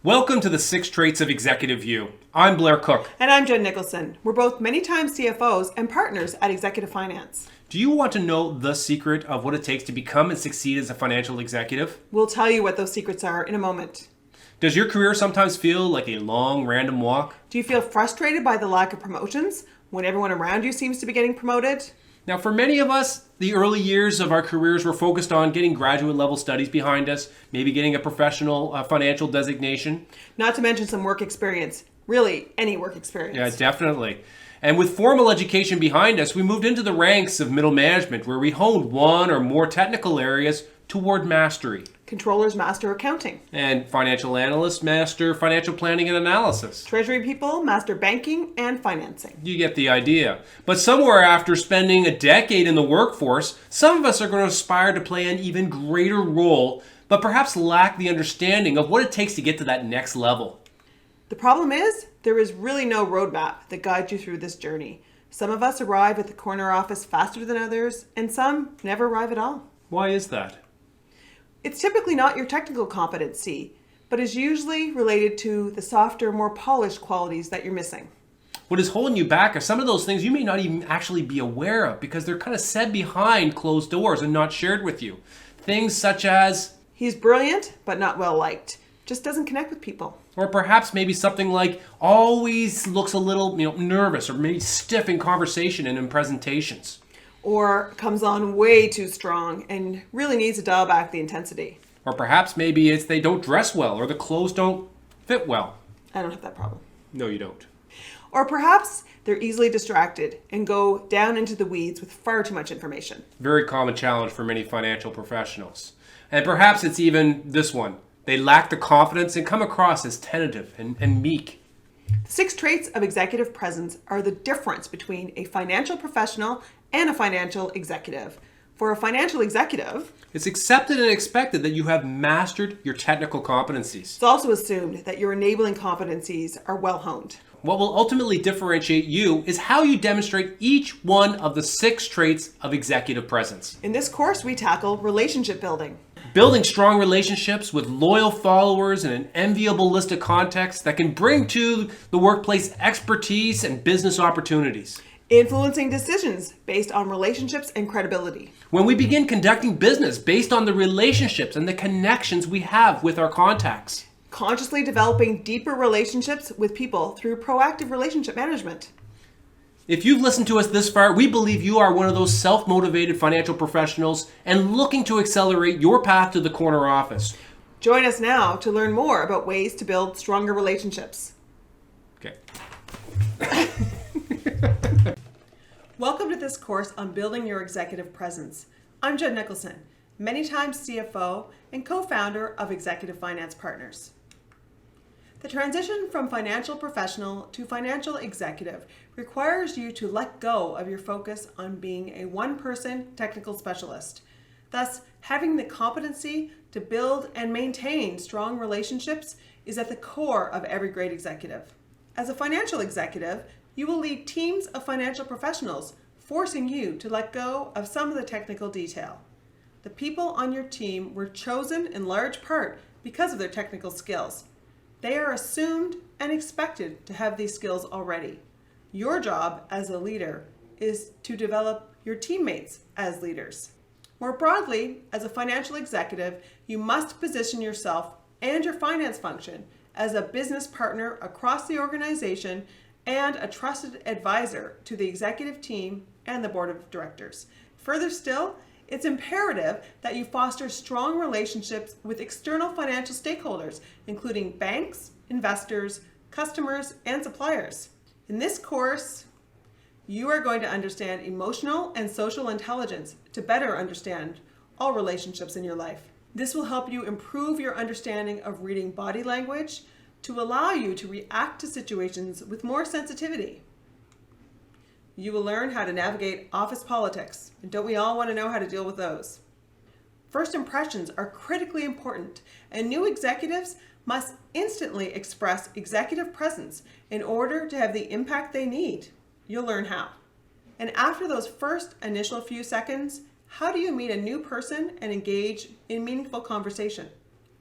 Welcome to the 6 Traits of Executive You. I'm Blair Cook. And I'm Jen Nicholson. We're both many-time CFOs and partners at Executive Finance. Do you want to know the secret of what it takes to become and succeed as a financial executive? We'll tell you what those secrets are in a moment. Does your career sometimes feel like a long, random walk? Do you feel frustrated by the lack of promotions when everyone around you seems to be getting promoted? Now, for many of us, the early years of our careers were focused on getting graduate level studies behind us, maybe getting a professional financial designation. Not to mention some work experience. Really, any work experience. Yeah, definitely. And with formal education behind us, we moved into the ranks of middle management where we honed one or more technical areas toward mastery. Controllers master accounting. And financial analysts master financial planning and analysis. Treasury people master banking and financing. You get the idea. But somewhere after spending a decade in the workforce, some of us are going to aspire to play an even greater role, but perhaps lack the understanding of what it takes to get to that next level. The problem is, there is really no roadmap that guides you through this journey. Some of us arrive at the corner office faster than others, and some never arrive at all. Why is that? It's typically not your technical competency, but is usually related to the softer, more polished qualities that you're missing. What is holding you back are some of those things you may not even actually be aware of because they're kind of said behind closed doors and not shared with you. Things such as, he's brilliant, but not well liked. Just doesn't connect with people. or perhaps maybe something like always looks a little nervous or maybe stiff in conversation and in presentations. Or comes on way too strong and really needs to dial back the intensity. Or perhaps maybe it's they don't dress well or the clothes don't fit well. I don't have that problem. No, you don't. Or perhaps they're easily distracted and go down into the weeds with far too much information. Very common challenge for many financial professionals. And perhaps it's even this one. They lack the confidence and come across as tentative and meek. The 6 traits of executive presence are the difference between a financial professional and a financial executive. For a financial executive, It's accepted and expected that you have mastered your technical competencies. it's also assumed that your enabling competencies are well honed. What will ultimately differentiate you is how you demonstrate each one of the 6 traits of executive presence. In this course, we tackle relationship building, Building strong relationships with loyal followers and an enviable list of contacts that can bring to the workplace expertise and business opportunities. influencing decisions based on relationships and credibility, When we begin conducting business based on the relationships and the connections we have with our contacts. consciously developing deeper relationships with people through proactive relationship management. If you've listened to us this far, we believe you are one of those self-motivated financial professionals and looking to accelerate your path to the corner office. Join us now to learn more about ways to build stronger relationships. Okay. Welcome to this course on building your executive presence. I'm Jen Nicholson, many times CFO and co-founder of Executive Finance Partners. The transition from financial professional to financial executive requires you to let go of your focus on being a one-person technical specialist. Thus, having the competency to build and maintain strong relationships is at the core of every great executive. As a financial executive, you will lead teams of financial professionals, forcing you to let go of some of the technical detail. The people on your team were chosen in large part because of their technical skills. They are assumed and expected to have these skills already. Your job as a leader is to develop your teammates as leaders. More broadly, as a financial executive, you must position yourself and your finance function as a business partner across the organization and a trusted advisor to the executive team and the board of directors. Further still, it's imperative that you foster strong relationships with external financial stakeholders, including banks, investors, customers, and suppliers. In this course, you are going to understand emotional and social intelligence to better understand all relationships in your life. This will help you improve your understanding of reading body language to allow you to react to situations with more sensitivity. You will learn how to navigate office politics, and don't we all want to know how to deal with those? First impressions are critically important, and new executives must instantly express executive presence in order to have the impact they need. You'll learn how. And after those first initial few seconds, how do you meet a new person and engage in meaningful conversation?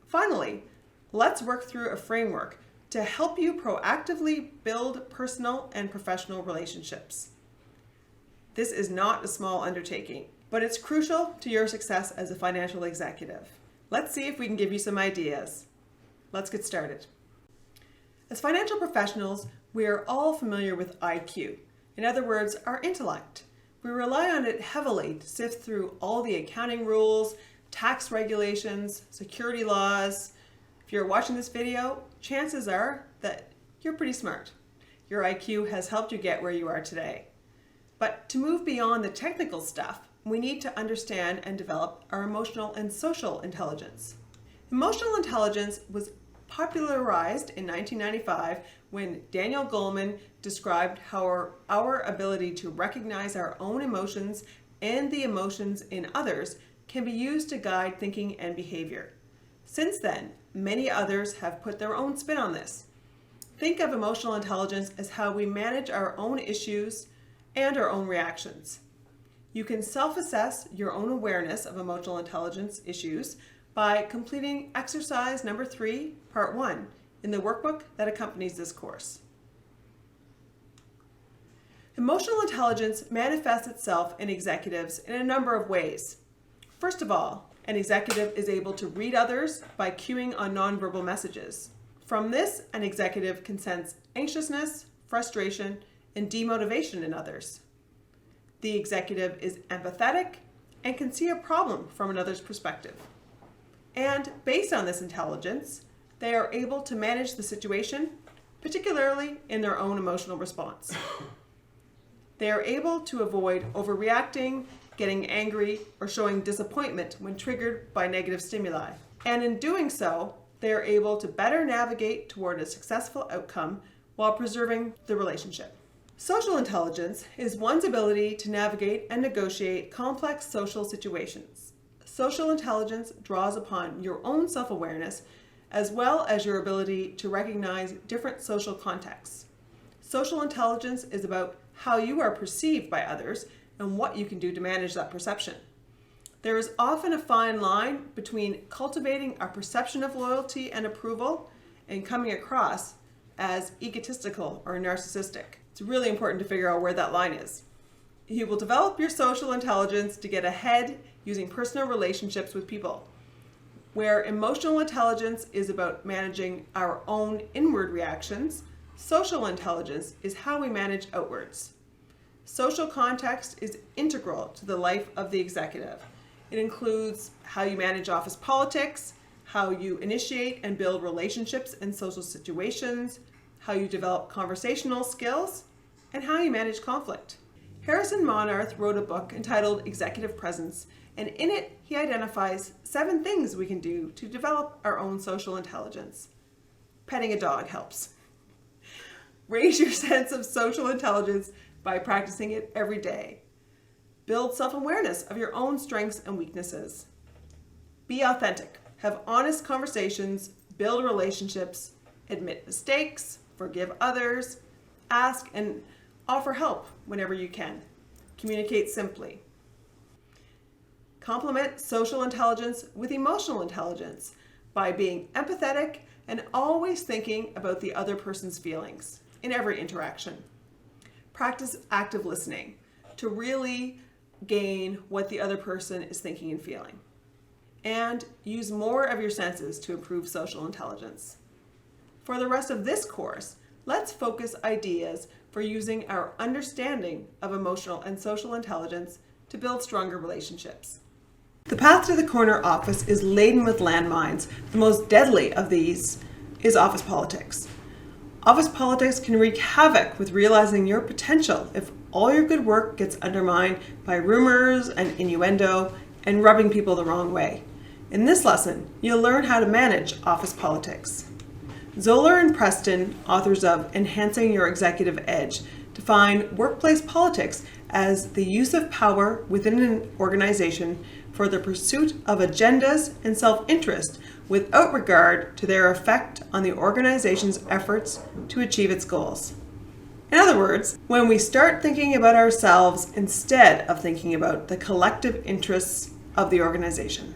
Finally, let's work through a framework to help you proactively build personal and professional relationships. This is not a small undertaking, but it's crucial to your success as a financial executive. Let's see if we can give you some ideas. Let's get started. As financial professionals, we are all familiar with IQ. In other words, our intellect. We rely on it heavily to sift through all the accounting rules, tax regulations, security laws. If you're watching this video, chances are that you're pretty smart. Your IQ has helped you get where you are today. But to move beyond the technical stuff, we need to understand and develop our emotional and social intelligence. Emotional intelligence was popularized in 1995 when Daniel Goleman described how our ability to recognize our own emotions and the emotions in others can be used to guide thinking and behavior. Since then, many others have put their own spin on this. Think of emotional intelligence as how we manage our own issues and our own reactions. You can self-assess your own awareness of emotional intelligence issues by completing exercise number 3, part 1, in the workbook that accompanies this course. Emotional intelligence manifests itself in executives in a number of ways. First of all, an executive is able to read others by cueing on nonverbal messages. From this, an executive can sense anxiousness, frustration, and demotivation in others. The executive is empathetic and can see a problem from another's perspective. And based on this intelligence, they are able to manage the situation, particularly in their own emotional response. They are able to avoid overreacting, getting angry, or showing disappointment when triggered by negative stimuli. And in doing so, they are able to better navigate toward a successful outcome while preserving the relationship. Social intelligence is one's ability to navigate and negotiate complex social situations. Social intelligence draws upon your own self-awareness as well as your ability to recognize different social contexts. Social intelligence is about how you are perceived by others and what you can do to manage that perception. There is often a fine line between cultivating a perception of loyalty and approval and coming across as egotistical or narcissistic. It's really important to figure out where that line is. You will develop your social intelligence to get ahead using personal relationships with people. Where emotional intelligence is about managing our own inward reactions, social intelligence is how we manage outwards. Social context is integral to the life of the executive. It includes how you manage office politics, how you initiate and build relationships in social situations, how you develop conversational skills, and how you manage conflict. Harrison Monarth wrote a book entitled Executive Presence, and in it he identifies 7 things we can do to develop our own social intelligence. Petting a dog helps. Raise your sense of social intelligence by practicing it every day. Build self-awareness of your own strengths and weaknesses. Be authentic. Have honest conversations, build relationships, admit mistakes, forgive others, ask and offer help whenever you can. Communicate simply. Complement social intelligence with emotional intelligence by being empathetic and always thinking about the other person's feelings in every interaction. Practice active listening to really gain what the other person is thinking and feeling. And use more of your senses to improve social intelligence. For the rest of this course, let's focus ideas for using our understanding of emotional and social intelligence to build stronger relationships. The path to the corner office is laden with landmines. The most deadly of these is office politics. Office politics can wreak havoc with realizing your potential if all your good work gets undermined by rumors and innuendo and rubbing people the wrong way. In this lesson, you'll learn how to manage office politics. Zoller and Preston, authors of Enhancing Your Executive Edge, define workplace politics as the use of power within an organization for the pursuit of agendas and self-interest without regard to their effect on the organization's efforts to achieve its goals. In other words, when we start thinking about ourselves instead of thinking about the collective interests of the organization.